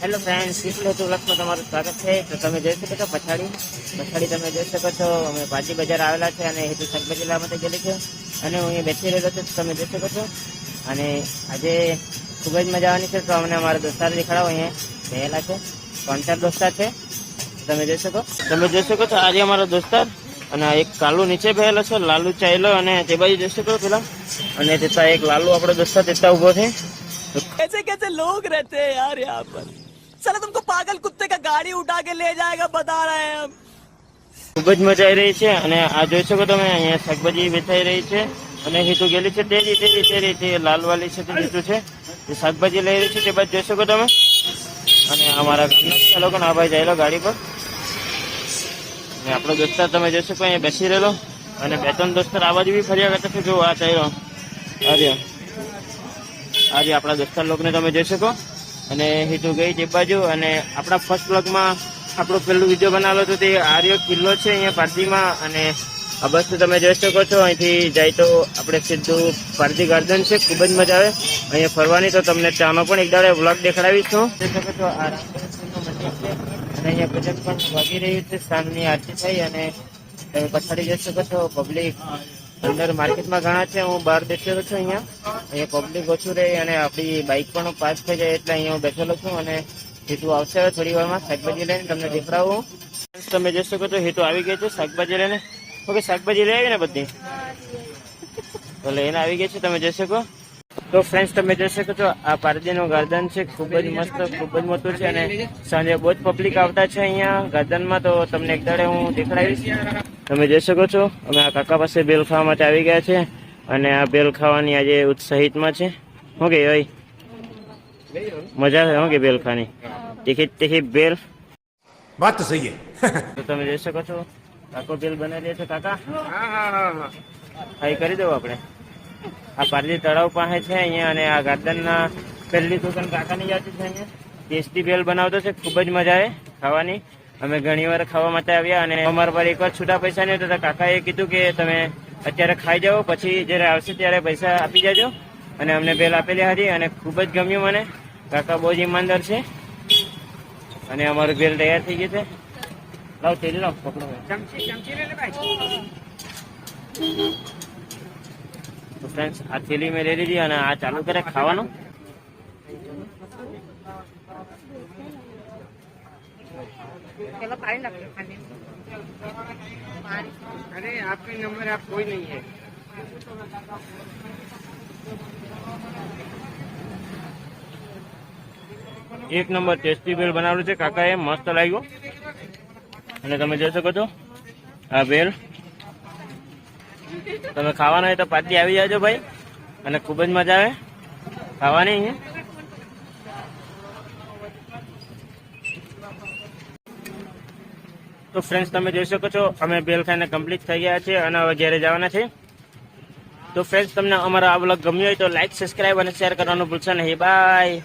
Hello friends, પિછલે તુલકમાં તમારું સ્વાગત છે. તો તમે જોઈ શકો છો પછાડી તમે જોઈ શકો છો. અમે પાજી બજાર આવેલા છે અને હેતુ શાકભાજી લેવા માટે ગયેલી છે અને હું અહીંયા બેસી રહેલો છું. તમે જોઈ શકો છો. અને આજે ખૂબ જ મજા આવવાની છે. તો અમને અમારા દોસ્તાર દેખાડાવો અહીંયા રહેલા છે. 3-4 દોસ્તાર છે. તમે જોઈ શકો છો. આજે અમારા દોસ્તાર અને એક કાલુ નીચે બેહેલો છે, લાલુ ચાલ્યો અને તે બાજુ જોઈ શકો પેલા. અને તેતા એક લાલુ આપણો દોસ્તાર તેતા ઉભો છે. कैसे कैसे लोग रहते हैं यार यहाँ पर। साला तुमको पागल कुत्ते का गाड़ी उठा के ले जाएगा बता रहे हैं हम। ખૂબ જ મજા આવી રહી છે. અને આ જોઈ શકો તમે અહીંયા શાકભાજી વેચાઈ રહી છે અને હેતુ ગયેલી છે તે રીતે લાલવાલી છે તે હેતુ છે જે શાકભાજી લઈ રહી છે તે બાદ જોઈ શકો તમે. અને અમારા ગામના લોકો આ ભાઈ જાયેલો ગાડી પર અને આપણો દોસ્તાર તમે જોઈ શકો અહીંયા બેસી રહેલો અને 2-3 દોસ્તાર આ બાજુ બી ફર્યા કરતા છે. જો આ ચાલ્યો આજે આપણા દોસ્તાર લોકોને તમે જોઈ શકો. અને હેતુ ગઈ તે બાજુ. અને આપણા ફર્સ્ટ બ્લોગમાં આપણો પેલું વિડીયો બનાવેલો હતો તે આર્યો કિલ્લો છે અહીંયા પારડીમાં. અને આ બસ તમે જોઈ શકો છો. અહીંથી જાય તો આપણે સીધું પારડી ગાર્ડન છે. ખૂબ જ મજા આવે અહીંયા ફરવાની. તો તમને ત્યાંનો પણ એક દાડે વ્લોગ દેખાડીશ હું. જોઈ શકો છો આ રામદેવજીનું મંદિર છે અને અહીંયા ભજન પણ વાગી રહ્યું છે. સાંજની આરતી થઈ અને તમે પછાડી જોઈ શકો છો પબ્લિક અંદર માર્કેટમાં ઘણા છે. હું બહાર બેઠેલો છું. અહીંયા પબ્લિક ઓછું રહે અને આપણી બાઇક પણ પાસ થઈ જાય એટલે અહીંયા હું બેઠેલો છું. અને હેતુ આવશે હવે થોડી વારમાં શાકભાજી લઈને તમને દેખાડું. તમે જોઈ શકો છો હેતુ આવી ગઈ છે શાકભાજી લઈને. ઓકે, શાકભાજી લઈ આવી ને બધી તો લઈને આવી ગઈ છે. તમે જોઈ શકો. તો ફ્રેન્ડ્સ તમે જોઈ શકો છો આ પારડીનું ગાર્ડન છે. ખૂબ જ મસ્ત, ખૂબ જ મોટું છે અને સાંજે બહુ જ પબ્લિક આવતા છે અહીંયા ગાર્ડનમાં. તો તમને એક દાડે હું દેખાડીશ. તમે જોઈ શકો છો અમે આ કાકા પાસે બેલ ખાવા માટે આવી ગયા છે અને આ બેલ ખાવાની આજે ઉત્સાહિતમાં છે. શું કે ભાઈ મજા છે? શું કે બેલ ખાવાની તીખી બેલ વાત તો સહી તો તમે જોઈ શકો છો કાકો બેલ બનાવી છે. કાકા ખાઈ કરી દઉં આપણે. આ પારડી તળાવ પાસે છે અહીંયા અને આ ગાર્ડનના પહેલી દુકાન કાકાની જાતી છે. અહીંયા ટેસ્ટી બેલ બનાવતો છે. ખૂબ જ મજા આવે ખાવાની. અમે ઘણી વાર ખાવા માટે આવ્યા અને અમારા પર એકવાર છૂટા પૈસા નહીં હતા. કાકાએ કીધું કે તમે અત્યારે ખાઈ જાઓ, પછી જ્યારે આવશે ત્યારે પૈસા આપી જાજો. અને અમને બેલ આપેલી હતી અને ખૂબ જ ગમ્યું મને. કાકા બહુ જ ઈમાનદાર છે અને અમારું બેલ તૈયાર થઈ ગયું છે. લાવ તેલ લાવ, પકડો. તો ફ્રેન્ડ્સ આ થેલી મેં લઈ લીધી અને આ ચાલુ કરે ખાવાનું. अरे आपके नंबर आप कोई नहीं है. એક નંબર ટેસ્ટી બેલ બનાવેલું છે કાકાએ. મસ્ત લાગ્યું. અને તમે જોઈ શકો છો આ બેલ. તમે ખાવાના હોય તો પાર્ટી આવી જાજો ભાઈ. અને ખૂબ જ મજા આવે ખાવાની. તો ફ્રેન્ડ્સ તમે જોઈ શકો છો અમે બેલ ખાઈને કમ્પ્લીટ થઈ ગયા છે અને હવે ઘરે જવાના છે. તો ફ્રેન્ડ્સ તમને અમારો આ બ્લોગ ગમ્યો હોય તો લાઈક, સબસ્ક્રાઈબ અને શેર કરવાનું ભૂલશો નહીં. બાય.